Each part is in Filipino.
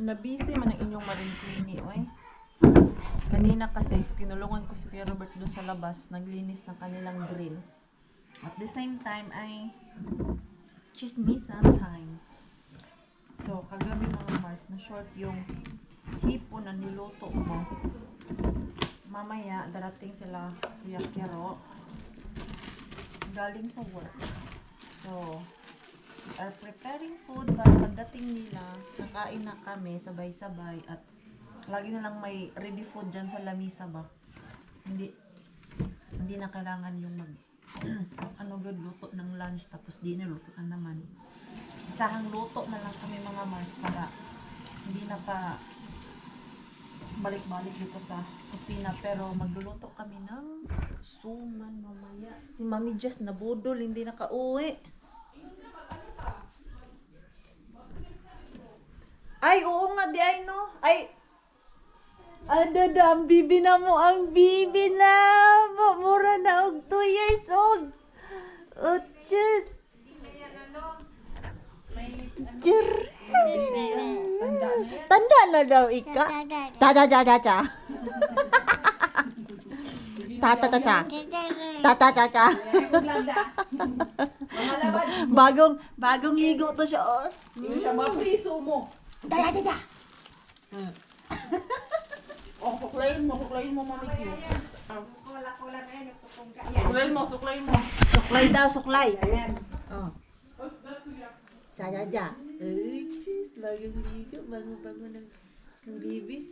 Nabisi man ang inyong Maring Queenie, oy. Kanina kasi kinulungan ko si Kuya Robert dun sa labas, naglinis ng kanilang grill. At the same time ay chismisan time. So, kagabi mga Mars, na short yung hipon na niluto ko. Mamaya, darating sila Kuya Kero galing sa work. So, we are preparing food para pagdating nila, nakain na kami sabay-sabay at lagi na lang may ready food dyan sa lamisa ba. Hindi na kailangan yung mag luto ng lunch tapos dinner luto na naman. Isahang luto na lang kami mga Mars para hindi na pa balik-balik dito sa kusina, pero magluluto kami ng suman mamaya. Si Mami Jess nabudol, hindi nakauwi. Ay, oo nga di ay no. Ay, ang bibi na mo, ang bibi na. Mura na og 2 years old. Oh, just. Tanda na daw ika. Ta-ta-ta-ta-ta. Ta-ta-ta-ta. Ta-ta-ta-ta. Bagong ligo to siya, oh. Hindi siya mapriso mo. Ta-ta-ta-ta. Oh, suklayin mo, Mami Q. Wala na yan, nagtutungga. Suklayin mo. Suklay daw, suklay. Ayan. Oh. Cha-cha-cha. Ay, jeez. Bagong ligo. Bago-bago ng baby.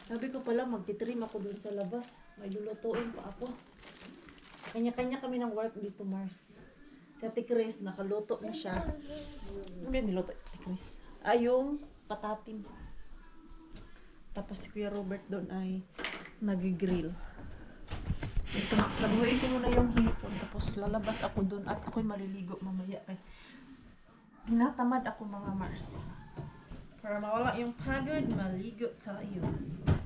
Sabi ko pala, magtitrim ako dun sa labas. May lulutuin pa ako. Kanya-kanya kami ng work dito, Mars. Si Ate Chris, nakaluto na siya. Ano yan niluto, Ate Chris? Ay, yung patatim. Tapos si Kuya Robert doon ay nag-grill. Ito, labuhin ko muna yung hipon. Tapos lalabas ako doon at ako'y maliligo mamaya. Ay, tinatamad ako mga Mars. Para mawala yung pagod, maligo tayo.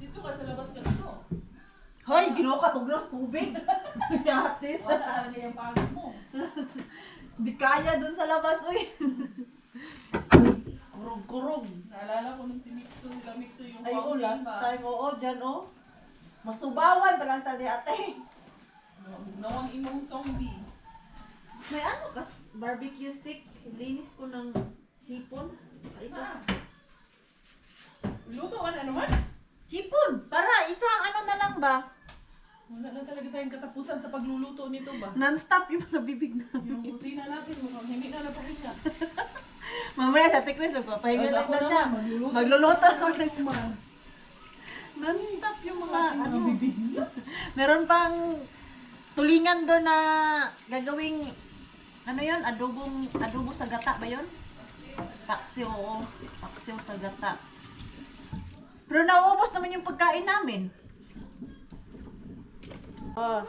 Dito ka sa labas ka dito. Hoy, ginawa ka tugnos tubig. Yatis. Wala talaga yung pagod mo. Di kaya doon sa labas, uy. Kurog-kurog. Naalala ko nung si Mixo yung Ay, oh, fountain last ba? time, oo, dyan, oh. Mas tubawan, parang tadi ate. Nawang imong zombie. May ano kas barbecue stick. Linis ko ng hipon. Ay, ito. Luto ka na naman? Hipon! Para isang ano na lang ba? Wala na talaga tayong katapusan sa pagluluto nito ba? Non-stop yung mga bibig namin. Yung kusina natin, hindi na napagin siya. Mamaya sa Tikris, magpapahinga Tapos lang ako na siya. naman, Magluluto ko ng suman. Non-stop yung mga ano. Meron pang tulingan doon na gagawing ano yon, adobo sa gata ba yon? Paksiw, oo. Paksiw sa gata. Pero nauubos naman yung pagkain namin. Oh.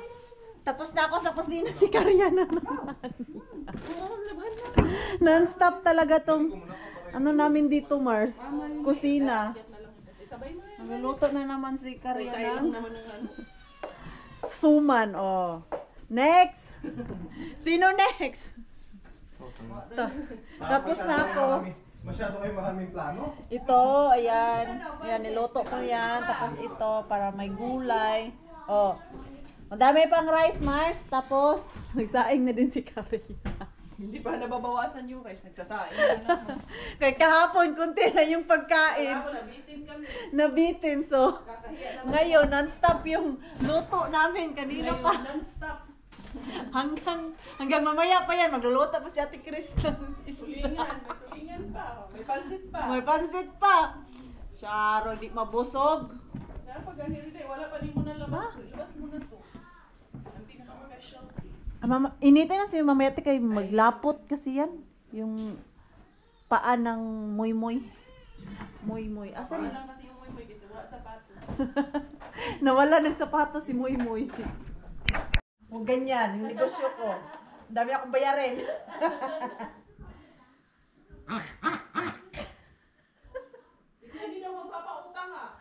Tapos na ako sa kusina, si Karyana naman. Non-stop talaga tong ano namin dito, Mars. Kusina. Nagluluto na naman si Karyana. Suman, oh. Next! Sino next? Tapos na ako. Masyado kayo maraming plano? Ito, ayan. Ayan, niluto ko yan. Tapos ito, para may gulay. Oh. Madami pang rice, Mars. Tapos, nagsaing na din si Karyana. Hindi pa nababawasan yung rice, nagsasaing na naman. Kaya kahapon, kunti na yung pagkain. Ako, nabitin kami. Nabitin, so Kakahiya naman. ngayon non-stop yung luto namin kanina Ngayon, pa. non-stop. Hanggang mamaya pa yan, magluluto pa si Ate Chris ng Tulingan, isda. may tulingan pa. May pansit pa. May pansit pa. Charo, di mabusog. Napag ganito, wala pa rin mo na labas. Labas mo na to. Ang pinaka-specialty. Initin na si mamaya ate kay maglapot kasi yan. Yung paa ng moy-moy. Moy-moy. Asan? Wala kasi yung moy-moy kasi wala sapatos. Nawala ng sapatos si moy-moy. O ganyan, yung negosyo ko. Ang dami akong bayarin. Sige, hindi daw magpapautang ah.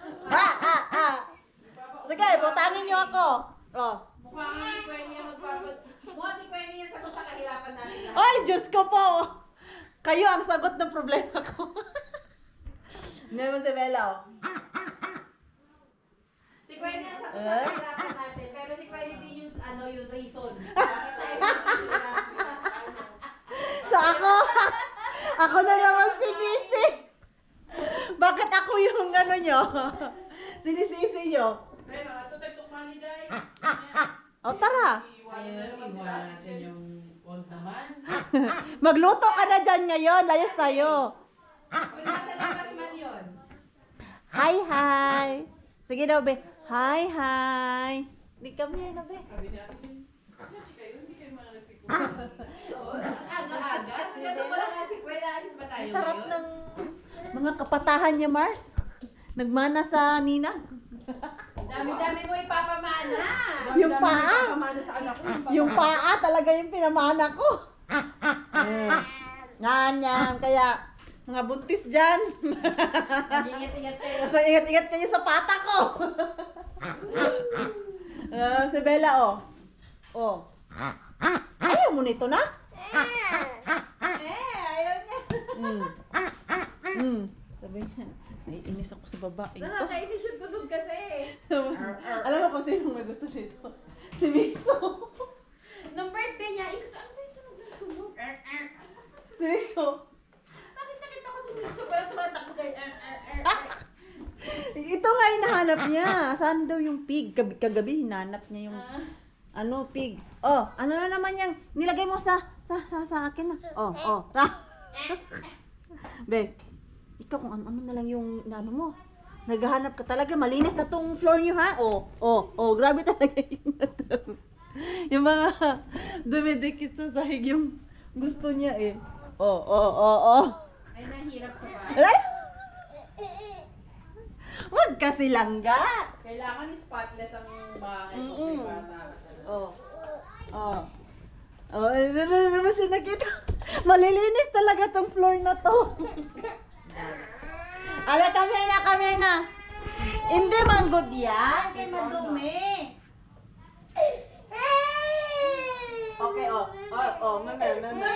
Sige, butangin niyo ako. Oh. Mukha nga si Quenya mukha si Quenya sagot sa kahirapan namin lahat. Ay, Diyos ko po. Kayo ang sagot ng problema ko. Hindi mo si Bella, oh. Si Gwen na sa pagkakahirapan natin, pero si Gwen din yung, yung reason. Bakit tayo nahihirapan? So ako na naman sinisi. Bakit ako yung nyo? Sinisisi nyo? Pero, ato tayo tukmani dahil. O tara. Iwala natin yung old naman. Magluto ka na dyan ngayon. Layas tayo. Kung nasa labas man yun. Hi. Sige daw, be. Hi. Di come here na, be. Sabi natin, "Hindi kayo, hindi kayo mananasik ko." Oo, ang aga-aga. Ganun ko lang nga si Gwen, alis ba tayo Sarap ngayon? ng mga kapatahan niya, Mars. Nagmana sa Nina. Dami-dami mo ipapamana. Yung paa. Kamana sa anak ko. Yung paa talaga yung pinamana ko. Ganyan. Kaya, mga buntis dyan. Ingat-ingat kayo. Ingat-ingat kayo sa pata ko. Si Bella, oh. Oh. Ayaw mo nito na? Ayaw niya. Sabi niya, naiinis ako sa babae ito. Nakakainis yung tutog kasi. Alam mo kung sino may gusto nito? Si Mixo. Nung birthday niya, ano ba ito nagtulog? Si Mixo. Bakit nakita ko si Mixo pala tumatakbo kayo? Ito nga hinahanap niya. Saan daw yung pig? Kagabi hinanap niya yung pig. Oh, ano na naman yung nilagay mo sa akin na. Oh. Be, ikaw kung ano na lang yung ano mo. Naghahanap ka talaga. Malinis na tong floor niyo, ha? Oh, grabe talaga yung mga dumidikit sa sahig yung gusto niya eh. Oh. Ay, nahirap sa bahay. Ay! Huwag kasi langga. Kailangan spotless ang bahay. Oh. Ano naman siya nakita? Malilinis talaga tong floor na to. Ala, kami na. Hindi man good yan. Kay madumi. Okay, mama.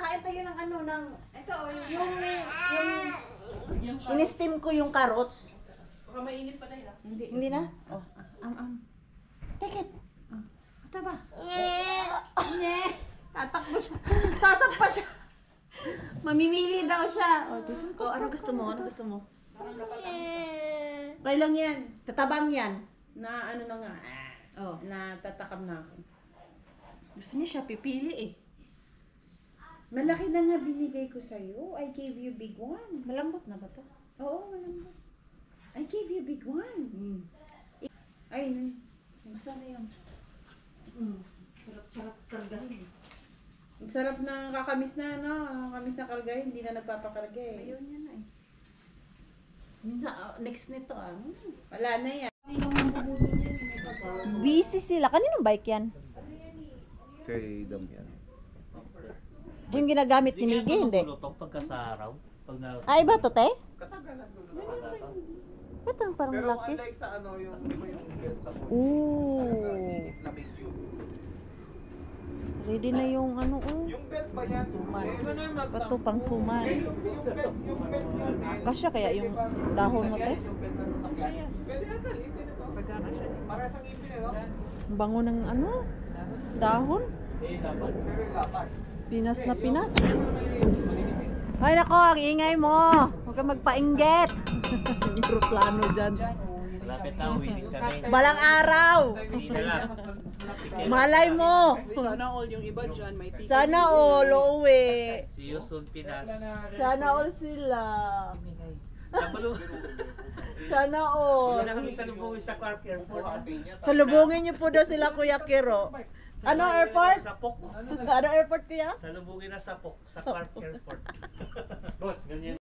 Kain tayo ng Ito, yung in-steam ko yung carrots. Baka mainit pa dahil. Hindi na? Oh, Take it. Ito ba? Tatakbo siya. Sasampa siya. Mamimili daw siya. Ano gusto mo? Parang dapat Okay lang yan. Tatabang yan. na ano na nga, Oh. na tatakam na ako. Gusto niya siya pipili eh. Malaki na nga binigay ko sa'yo. I gave you big one. Malambot na ba to? Oo, malambot. I gave you big one. Ay, na. Basta na yun. Sarap kargahin. Ang sarap ng kakamis na, no? Kakamis na kargahin, hindi na nagpapakarga eh. Ayun yan eh. Minsan, next nito Wala na yan. Busy sila. Kaninong bike yan? Kay Damian. Yung ginagamit ni Miggy, hindi? Pagka sa araw. Pag na... Iba to, te? Katagalan ko Ba't ang parang Pero laki? unlike sa yung di ba yung belt sa phone? Ooh. Na video. Ready na yung Yung belt ba niya suman? Pato pang suman. Yung belt niya. Kasya kaya yung dahon mo, te? Yung belt na sasakyan. Pwede na talipin ito. Pagkana siya. Para sa ngipin eh, no? Ang bango ng dahon. dapat. Pero yung lapad. Pinas na Pinas. Ay nako, ang ingay mo. Huwag kang magpainggit. Aeroplano dyan. Malapit na, winning kami. Balang araw. Hindi na lang. Malay mo. Sana all yung iba dyan, may ticket. Sana all uuwi. See you soon, Pinas. Sana all sila. Sa Balu. Sana all. Wala kami sa Lubungin sa Clark Airport. Salubungin niyo po daw sila Kuya Kiro. Ano airport? Sa Pok. Ano airport kuya? Salubungin na sa Pok. Sa Clark Airport. Boss, ganyan.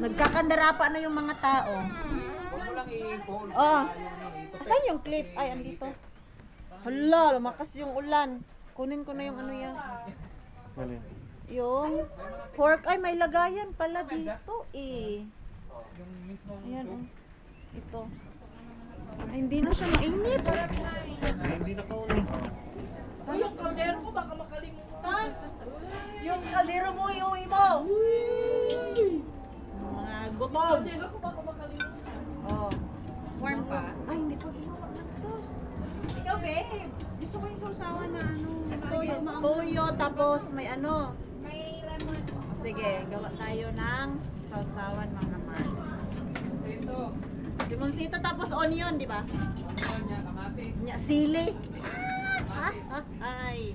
Nagkakandara na yung mga tao. Huwag mo lang i-hold. Oh. Saan yung clip? Ay, andito. Hala, lumakas yung ulan. Kunin ko na yung yan. Yung pork. Ay, may lagayan pala dito eh. Ayan oh. Ito. Ay, hindi na siya mainit. Hindi na kauli. Yung kaldero ko baka makalimutan. kaldero mo, iuwi mo. Mga gutom. Hindi ako makakalimutan. Oh. Warm pa? Ay, hindi po tinawag ng sauce. Ikaw, babe. Gusto ko yung sausawan na ano. Toyo, toyo, tapos may ano. May lemon. Sige, gawa tayo ng sausawan mga Mars. Ito. Limoncito tapos onion, di ba? Ano niya, kamatis. Nya, sili. Ay.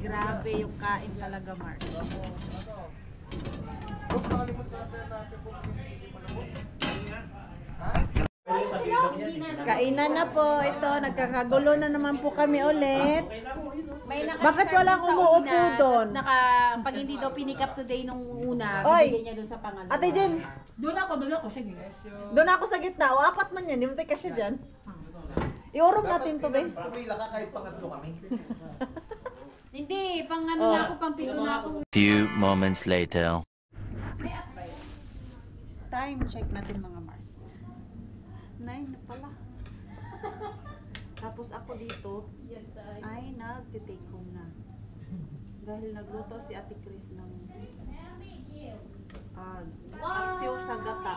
Grabe yung kain talaga, Mars. Huwag nakalimutan natin kung hindi malabot. Ha? Hindi na. Kainan na po. Ito, nagkakagulo na naman po kami ulit. May Bakit walang umuupo doon? Pag hindi daw pinik up today nung una, Oy! bibigyan niya doon sa pangalawa. Ate Jen, Doon ako. Sige. doon ako sa gitna. O, apat man yan. Hindi ka siya dyan. Iurong natin to, be. Pumila ka kahit pangatlo kami. Hindi, pang ano Oh. na ako, pang pito na ako. Few moments later. Time check natin mga Mars. 9 na pala. Tapos ako dito ay nagtitake home na. Dahil nagluto si Ate Chris ng aksiw sa gata.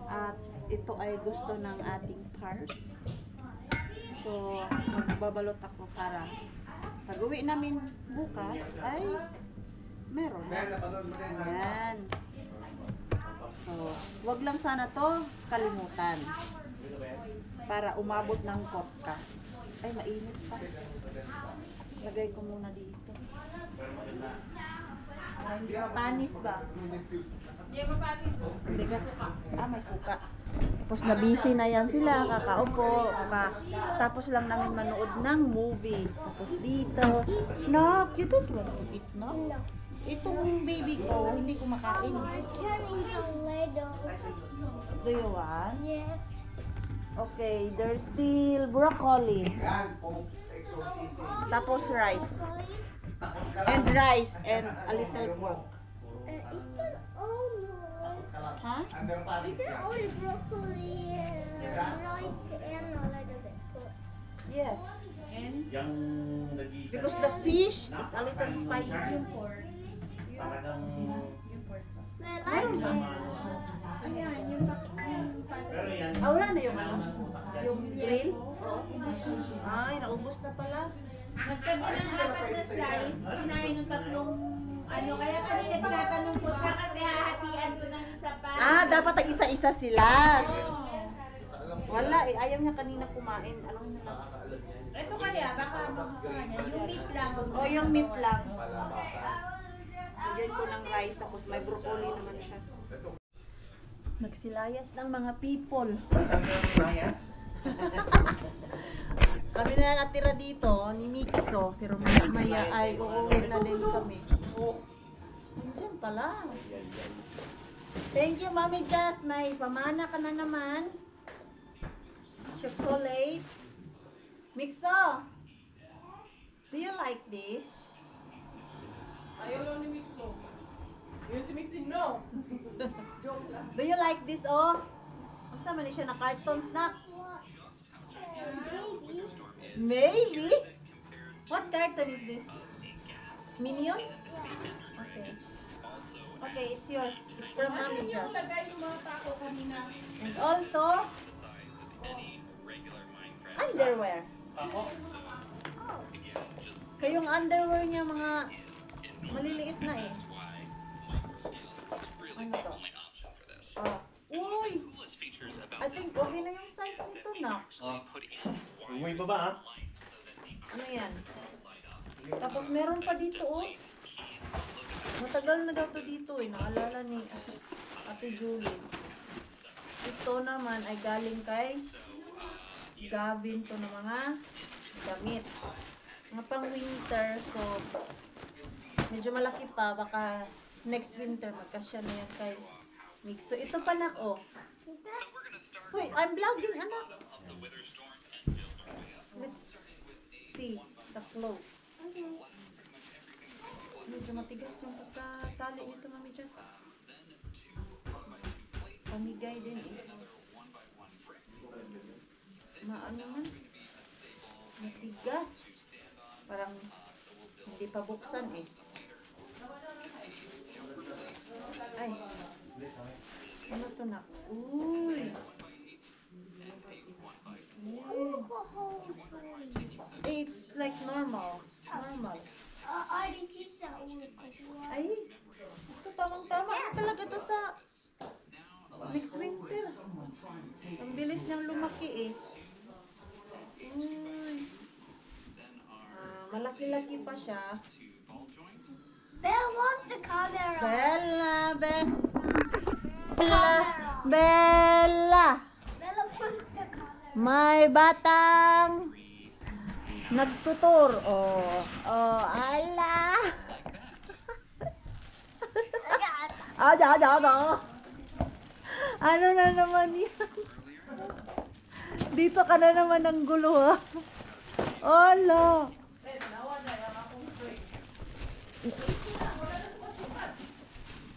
At ito ay gusto ng ating pars. So, magbabalot ako para pag uwi namin bukas ay meron. Yan. So, wag lang sana to kalimutan. Para umabot ng kotka. Ay, mainit pa. Lagay ko muna dito. Ay, hindi pa panis ba? Hindi pa pati. Hindi ka. May suka. Tapos na busy na yan sila, kakaupo, tapos lang namin manood ng movie. Tapos dito, Nak, you don't want to eat, no? Itong baby ko, hindi kumakain. I can eat a little. Do you want? Yes. Okay, there's still broccoli. Yan, kung exorcism. Tapos rice. Broccoli. And rice and a little pork. Is there only Ha? is there only broccoli and rice and a little bit pork? Yes. Yung nag-iisa. Because the fish is a little spicy. Talagang... I like it. Ayan, yung Pero yan. Wala na yung ano? Yung grill? Ay, naubos na pala. Nagtabi ng apat na slice, kinain ng tatlong ano, kaya kanina tinatanong ko siya kasi hahatian ko ng isa pa. Dapat ang isa-isa sila. Oo. Wala eh, ayaw niya kanina kumain. Anong nila? Ito kaya, baka makakanya. Yung meat lang. O yung meat lang. Bigyan ko ng rice, tapos may broccoli naman siya. Nagsilayas ng mga people. Mayas? Kami na natira dito, ni Mixo. Pero maya ay uuwi na din kami. Nandiyan pala. Thank you, Mami Jazz. May pamana ka na naman. Chocolate. Mixo, do you like this? Ayaw lang ni Mixo. Yung si Mixing, no. Joke lang. Do you like this, oh? Ang sama ni siya na carton snack. Baby. Maybe? What carton is this? Minions? Okay. Okay, it's yours. It's from Mami Yung Jazz. lagay yung mga tao kanina. And also, underwear. Kayong underwear niya mga maliliit na eh. Ano to? Uy! I think okay na yung size nito na. May baba ha? Ano yan? Tapos meron pa dito oh. Matagal na daw to dito eh. Naalala ni Ate Julie. Ito naman ay galing kay Gavin to ng mga damit. Mga pang winter. So, medyo malaki pa. Baka next winter magkasya na yan kay Mix. So, ito pa na oh. Wait, I'm vlogging anak. Let's see the clothes. Medyo matigas yung pagkatali nito, Mami Jess. Pamigay din eh. Maano man? Matigas. Parang hindi pa buksan eh. Ay. Ano to na? Uy. It's like normal. Normal. I keep that one. Ay. Ito tamang-tama na talaga to sa next winter. Ang bilis niyang lumaki eh. Uy. Malaki-laki pa siya. Belle wants the camera. Bella, Bella. Bella wants the camera. May batang nagtutur. Ala. Ano na naman yan? Dito ka na naman ng gulo ha. Ala.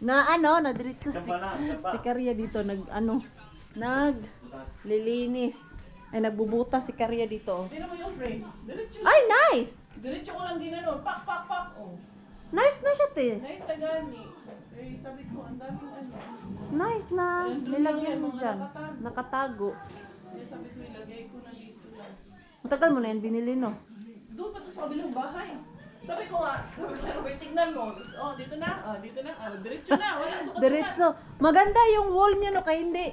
Na diretso si Karya dito naglilinis. Ay nagbubuta si Karya dito. Tingnan mo yung frame. Diretso. Ay nice. Diretso ko lang ginano. Pak, pak, pak. Oh. Nice na siya te. Nice na gani. Eh, sabi ko, ang daming ano. Nice na. Nandun Nilagyan lang mo yan, dyan. mga Nakatago. Eh, sabi ko, ilagay ko na dito lang. Matagal mo na yan binili no? Doon pa to sa kabilang bahay. Sabi ko, Robert, tignan mo. Oh, dito na. Oh, dito na. Oh, diretso na. Wala sukat. Diretso. Maganda yung wall niya no kaya hindi.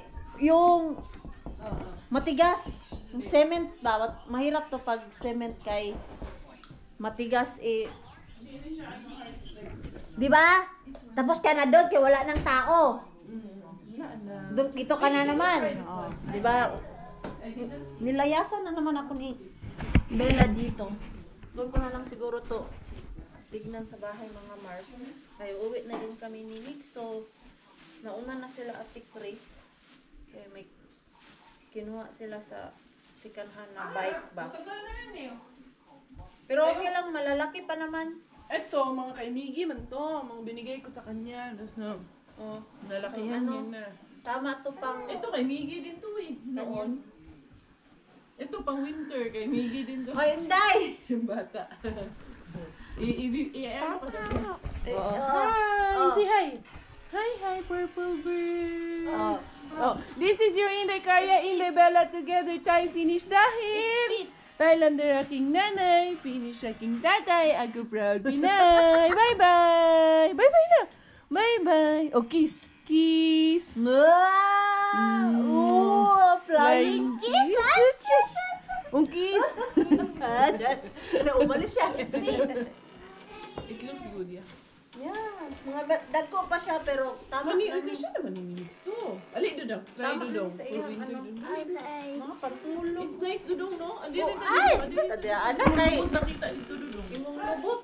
Yung matigas. Yung cement ba? Mahirap to pag cement kay matigas eh. Di ba? Tapos ka na doon kaya wala ng tao. Doon dito ka na naman. Oh, di ba? Nilayasan na naman ako ni Bella dito. Doon ko na lang siguro to tignan sa bahay mga Mars. Kaya uwi na din kami ni Nick. So, nauna na sila at Chris. Kaya may kinuha sila sa sikanhan na bike ba. Tagal na yan eh. Pero okay lang, malalaki pa naman. Eto, mga kaimigi man to. Mga binigay ko sa kanya. Tapos na, Oh, nalakihan Ano? niya na. tama to pang Ito, kay Miggy din to eh. Noon. Ito, pang winter. Kay Miggy din to. Hoy, Inday! Yung bata. Ano ko sabi? Oh. Hi! Say hi! Hi, hi, Purple Bird! Oh. Oh, this is your Inday Karya, Inday Bella together. Tayo finish dahil! Thailander aking nanay, finish aking tatay, ako proud Pinay! Bye-bye! Bye-bye na! Bye-bye! Oh, kiss! Kiss! Wow! Oh, flying kiss! Oh, kiss! Naumalis siya. It looks good, yeah. Yan. Mga dagko pa siya pero tama Mani, na okay ni. siya naman yung mixo. Ali, Dudong. Try Tama Dudong. na sa iyang For winter, ano. Dudong. I play. Mga pantulog. It's nice, Dudong, no? Andi Oh, rin na ay! dito. Anak kay. Nakita dito, Dudong. Imong lubot.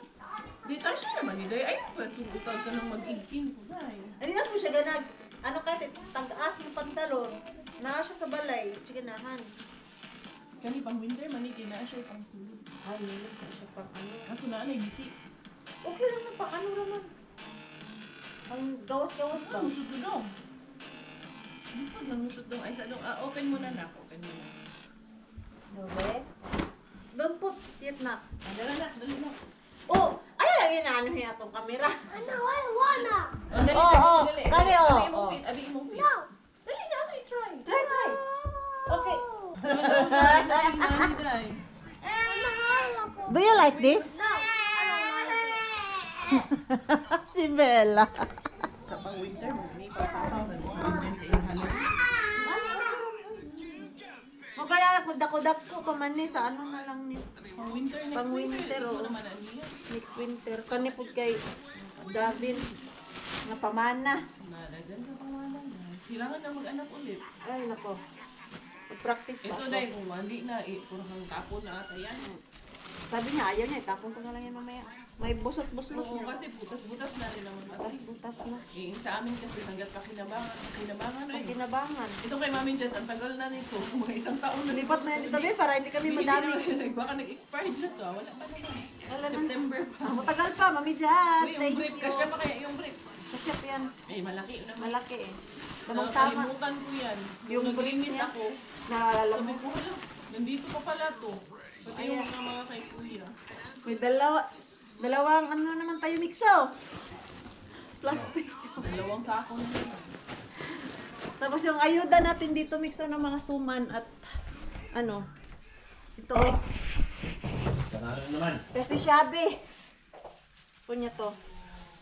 Dito siya naman, Inday. Ay, paturutan ka ng mag-igking ko, Day. Ay, mo siya ganag. Ano kahit tag-as ng pantalon. Naa siya sa balay. Sige nahan. Kani pang winter, maniki na siya pang sulod. Ay, yun na siya pang ano. Kaso na, nagbisi. Okay lang na pang ano naman. Ang gawas-gawas Ah, daw. musot Dudong. Gusto lang musot dong. Ay, sa dong. Open mo na na. Open mo na. Okay. Don't put it na. Dala na, dali na. Oh! Ay, inaano niya itong camera. No, I wanna. Oh, dali, Oh, dali, oh. dali. Dali, oh, Abi imong oh. fit, abi imong fit. No. Dali na, ay, try. Try, try. Okay. Dali na, Day. Do you like this? No. Si Bella. Sa pang winter, may pasapaw na sa winter sa iyong halong. Magkala ko dakodak ko pa ni sa ano na lang ni Pang winter, next Pang winter, Ito oh. naman ang niya. next winter. Kani pud kay Davin nga pamana. Nadagan ka pang wala na. Kailangan na mag-anak ulit. Ay nako. Mag-practice pa Ito ako. dahil kung mali na, puro kang tapon na ata yan. Sabi niya ayaw niya, tapon ko na lang yan mamaya. May busot-busot Oo, niya. kasi butas-butas na rin naman kasi. Butas-butas na. Sa amin kasi hanggat pa kinabangan na Ang eh. kinabangan. Ito kay Mami Jess, ang tagal na nito. Mga isang taon na. Lipat na yan dito, be, para hindi kami madami. Baka nag-expired na to. Wala pa naman. Wala na. September pa. Ah, matagal pa, Mami Jazz. Uy, yung Thank brief. you. Kasya pa kaya yung brief. Kasyap yan. Eh, malaki na. Malaki eh. Tamang tama. Nakalimutan ko yan. Yung Yung naglinis brief niya. ako, Naalala sabi mo. ko, hala, nandito pa pala to. Pati Ayan. yung mga kay kuya. May dalawang ano naman tayo mixo. Plastic. Dalawang sako na yun. Tapos yung ayuda natin dito, mixer ng mga suman at ano, ito. Ano naman? Kasi Shabi. Punya to.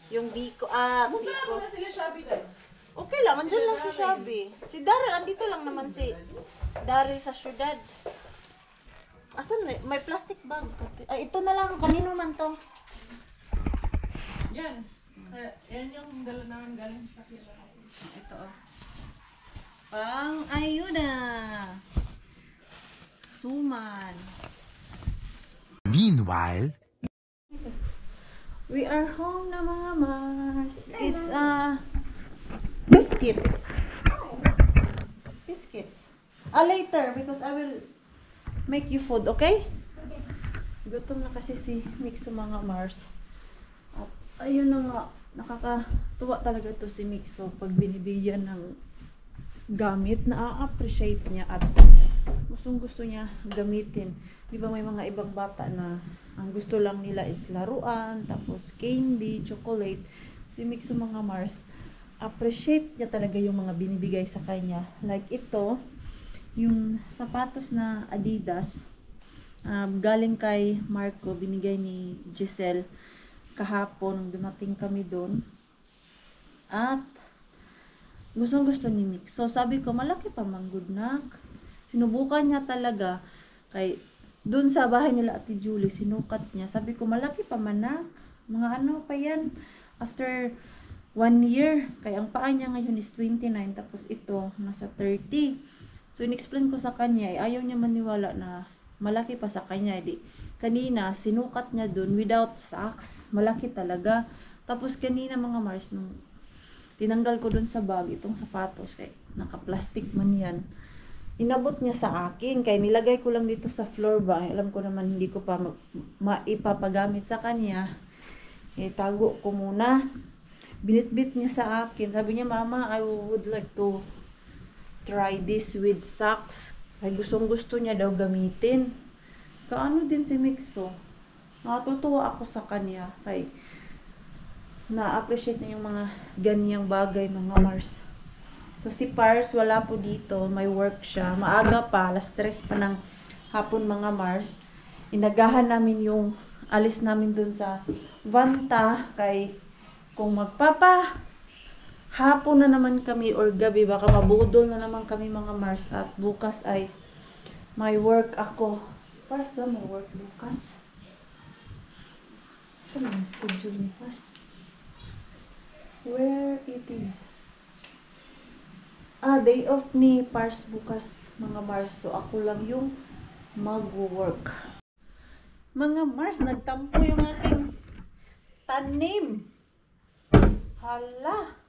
Yung Biko, Punta na Biko. muna sila Shabi tayo. Okay lang, andyan lang si Shabi. Si Daryl, andito lang naman si Daryl sa syudad. Asan may plastic bag? Ay, ito na lang. Kanino man to? Yan. Yan yung dala namin galing sa kapila. Ito pang ayuda. Suman. Meanwhile, We are home na mga Mars. It's biscuits. Biscuits. Later because I will make you food, okay? Gutom na kasi si Mixo mga Mars. At ayun na nga, nakakatuwa talaga to si Mixo pag binibigyan ng gamit, na-appreciate niya at gustong gusto niya gamitin. Di ba may mga ibang bata na ang gusto lang nila is laruan, tapos candy, chocolate. Si Mixo mga Mars, appreciate niya talaga yung mga binibigay sa kanya. Like ito, yung sapatos na Adidas, galing kay Marco, binigay ni Giselle kahapon nung dumating kami doon. At gustong gusto ni Mix. So sabi ko, malaki pa manggod nak. Sinubukan niya talaga kay doon sa bahay nila Ate Julie, sinukat niya. Sabi ko, malaki pa man nak. Mga ano pa yan. After 1 year. Kaya ang paa niya ngayon is 29. Tapos ito, nasa 30. So in-explain ko sa kanya, ayaw niya maniwala na malaki pa sa kanya. Di, kanina, sinukat niya doon without socks. Malaki talaga. Tapos kanina mga Mars, nung tinanggal ko doon sa bag, itong sapatos, kay naka-plastic man yan. Inabot niya sa akin, kaya nilagay ko lang dito sa floor ba. Alam ko naman hindi ko pa maipapagamit sa kanya. Tago ko muna. Binitbit niya sa akin. Sabi niya, Mama, I would like to try this with socks. Ay gustong gusto niya daw gamitin. Kaano din si Mixo. Natutuwa ako sa kanya. Kay na-appreciate niya yung mga ganyang bagay, mga Mars. So si Pars wala po dito, may work siya. Maaga pa, alas 3 pa ng hapon mga Mars. Inagahan namin yung alis namin dun sa Vanta. Kay kung hapon na naman kami or gabi, baka mabudol na naman kami mga Mars. At bukas ay may work ako. Pars ba may work bukas? Saan ang schedule ni Pars? Where it is? Day off ni Pars bukas, mga Mars. So, ako lang yung mag-work. Mga Mars, nagtampo yung aking tanim. Hala.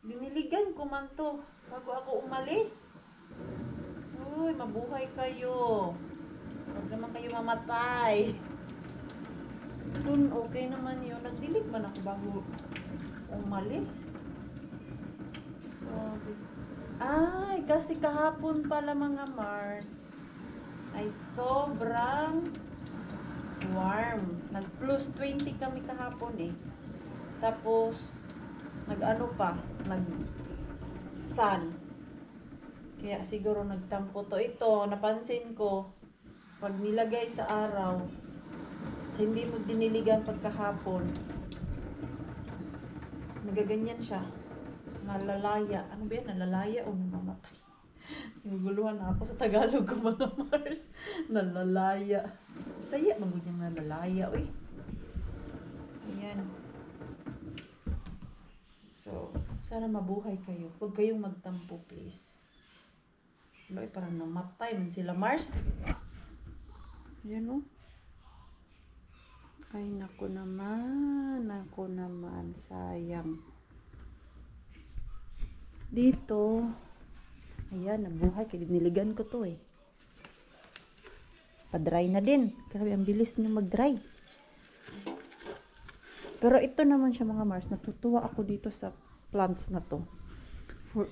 Biniligan ko man to bago ako umalis. Uy, mabuhay kayo. Huwag naman kayo mamatay. Dun, okay naman yun. Nagdilig man ako bago umalis. Ay, kasi kahapon pala mga Mars ay sobrang warm. Nag plus 20 kami kahapon eh. Tapos nag-ano pa, nag-sun. Kaya siguro nagtampo to. Ito, napansin ko, pag nilagay sa araw, hindi mo diniligan pagkahapon, nagaganyan siya. Nalalaya. Ano ba yan? Nalalaya o namamatay? Naguguluhan na ako sa Tagalog ko mga Mars. Nalalaya. Saya naman yung nalalaya. Uy. Ayan. So, sana mabuhay kayo. Huwag kayong magtampo, please. Uy, parang namatay man sila Mars. Ayan o. Ay, naku naman. Naku naman. Sayang. Dito, ayan, nabuhay. Kaya diniligan ko to eh. Pa-dry na din. Grabe, ang bilis niya mag-dry. Pero ito naman siya mga Mars. Natutuwa ako dito sa plants na to. 4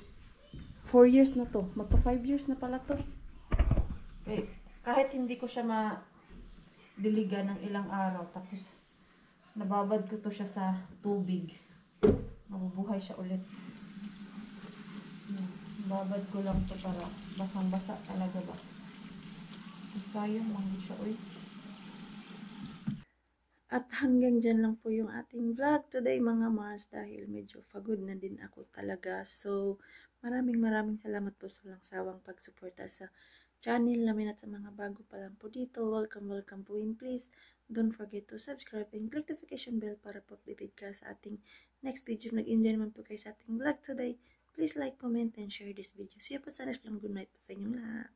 years na to. Magpa 5 years na pala to. Okay. Kahit hindi ko siya diligan ng ilang araw. Tapos, nababad ko to siya sa tubig. mabubuhay siya ulit. Babad ko lang to para basang-basa talaga ba. Sayang manggod siya, uy. At hanggang dyan lang po yung ating vlog today mga Mars dahil medyo pagod na din ako talaga. So, maraming salamat po sa walang sawang pagsuporta sa channel namin at sa mga bago pa lang po dito. Welcome po in. Please don't forget to subscribe and click notification bell para po updated ka sa ating next video. Nag-enjoy naman po kayo sa ating vlog today. Please like, comment, and share this video. See you po sa next vlog. Good night po sa inyong lahat.